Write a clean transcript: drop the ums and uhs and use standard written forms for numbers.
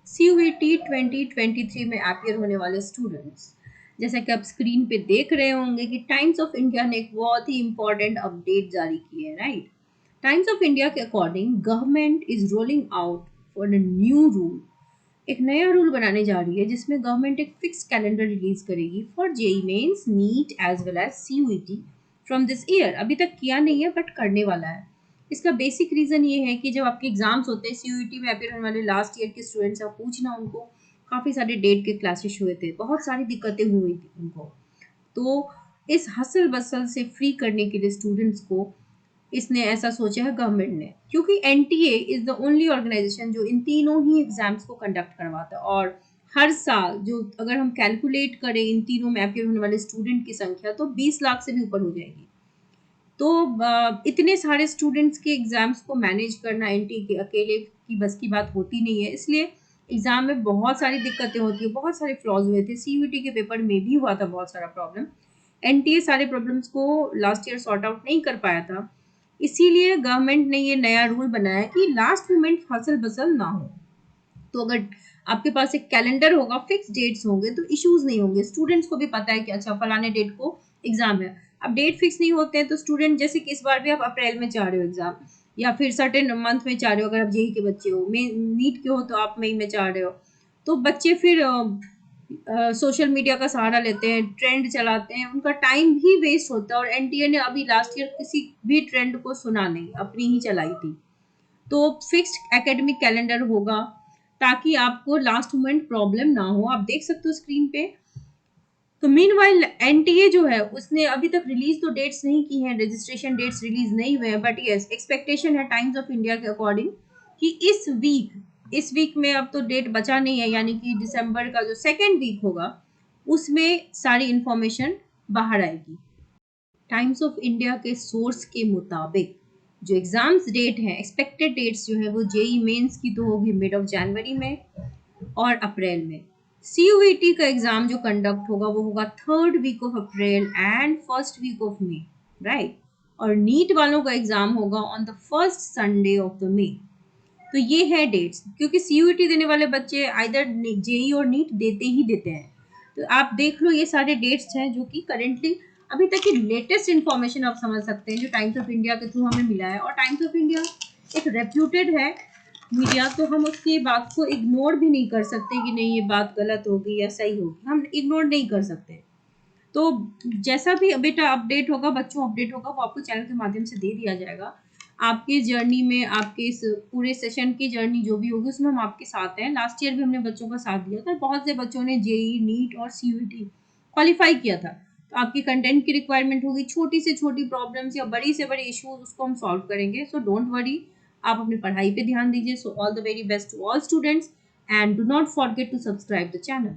CUET 2023 में appear होने वाले स्टूडेंट्स, जैसा कि आप स्क्रीन पे देख रहे होंगे कि टाइम्स ऑफ इंडिया ने एक बहुत ही इंपॉर्टेंट अपडेट जारी की है, राइट। टाइम्स ऑफ इंडिया के according government is rolling out for a new rule. एक नया रूल बनाने जा रही है जिसमें गवर्नमेंट एक फिक्स कैलेंडर रिलीज करेगी for JEE Mains, NEET as well as CUET from this year. अभी तक किया नहीं है बट करने वाला है। इसका बेसिक रीजन ये है कि जब आपके एग्जाम्स होते हैं, सीयूईटी में अपियर होने वाले लास्ट ईयर के स्टूडेंट्स, आप पूछना उनको, काफ़ी सारे डेट के क्लासेस हुए थे, बहुत सारी दिक्कतें हुई थी उनको। तो इस हसल बसल से फ्री करने के लिए स्टूडेंट्स को इसने ऐसा सोचा है गवर्नमेंट ने, क्योंकि NTA is the only organization जो इन तीनों ही एग्जाम्स को कंडक्ट करवाता है। और हर साल जो अगर हम कैलकुलेट करें इन तीनों में अपियर होने वाले स्टूडेंट की संख्या, तो 20 लाख से भी ऊपर हो जाएगी। तो इतने सारे स्टूडेंट्स के एग्जाम्स को मैनेज करना एनटीए के अकेले की बस की बात होती नहीं है, इसलिए एग्जाम में बहुत सारी दिक्कतें होती है, बहुत सारे फ्लॉज हुए थे। सीयूईटी के पेपर में भी हुआ था बहुत सारा प्रॉब्लम। एनटीए सारे प्रॉब्लम्स को लास्ट ईयर सॉर्ट आउट नहीं कर पाया था, इसीलिए गवर्नमेंट ने ये नया रूल बनाया कि लास्ट मोमेंट फसल बसल ना हो। तो अगर आपके पास एक कैलेंडर होगा, फिक्स डेट्स होंगे, तो इश्यूज नहीं होंगे। स्टूडेंट्स को भी पता है कि अच्छा फलाने डेट को एग्जाम है। अब डेट फिक्स नहीं होते हैं तो स्टूडेंट, जैसे कि इस बार भी आप अप्रैल में चाह रहे हो एग्जाम, या फिर सर्टेन मंथ में चाह रहे हो, अगर आप जेई के बच्चे हो, नीट के हो तो आप मई में चाह रहे हो, तो बच्चे फिर सोशल मीडिया का सहारा लेते हैं, ट्रेंड चलाते हैं, उनका टाइम भी वेस्ट होता है। और एनटीए ने अभी लास्ट ईयर किसी भी ट्रेंड को सुना नहीं, अपनी ही चलाई थी। तो फिक्स्ड एकेडमिक कैलेंडर होगा ताकि आपको लास्ट मोमेंट प्रॉब्लम ना हो। आप देख सकते हो स्क्रीन पे। तो मीनवाइल एनटीए जो है उसने अभी तक रिलीज तो डेट्स नहीं की हैं, रजिस्ट्रेशन डेट्स रिलीज नहीं हुए हैं, बट यस एक्सपेक्टेशन है टाइम्स ऑफ इंडिया के अकॉर्डिंग कि इस वीक में, अब तो डेट बचा नहीं है, यानी कि दिसंबर का जो सेकेंड वीक होगा उसमें सारी इंफॉर्मेशन बाहर आएगी। टाइम्स ऑफ इंडिया के सोर्स के मुताबिक जो एग्जाम्स डेट है, एक्सपेक्टेड डेट्स जो है, वो जेई मेंस की तो होगी मिड ऑफ जनवरी में और अप्रैल में। सीयूईटी का एग्जाम जो कंडक्ट होगा वो होगा third week of April and first week of May, right. और नीट वालों का एग्जाम होगा on the first Sunday of the May. तो ये है डेट्स, क्योंकि सीयूईटी देने वाले बच्चे आइदर जेई और नीट देते ही देते हैं। तो आप देख लो, ये सारे डेट्स हैं जो कि करेंटली अभी तक की लेटेस्ट इन्फॉर्मेशन आप समझ सकते हैं जो टाइम्स ऑफ इंडिया के थ्रू हमें मिला है। और टाइम्स ऑफ इंडिया एक रेप्यूटेड है मीडिया, तो हम उसकी बात को इग्नोर भी नहीं कर सकते कि नहीं ये बात गलत होगी या सही होगी, हम इग्नोर नहीं कर सकते। तो जैसा भी बेटा अपडेट होगा, बच्चों अपडेट होगा, वो आपको चैनल के माध्यम से दे दिया जाएगा। आपके जर्नी में, आपके इस पूरे सेशन की जर्नी जो भी होगी उसमें हम आपके साथ हैं। लास्ट ईयर भी हमने बच्चों का साथ दिया था, बहुत से बच्चों ने जेई, नीट और सीयूईटी क्वालिफाई किया था। तो आपकी कंटेंट की रिक्वायरमेंट होगी, छोटी से छोटी प्रॉब्लम्स या बड़ी से बड़ी इश्यूज, उसको हम सॉल्व करेंगे। सो डोंट वरी, आप अपनी पढ़ाई पे ध्यान दीजिए। So all the very best to all students and do not forget to subscribe the channel.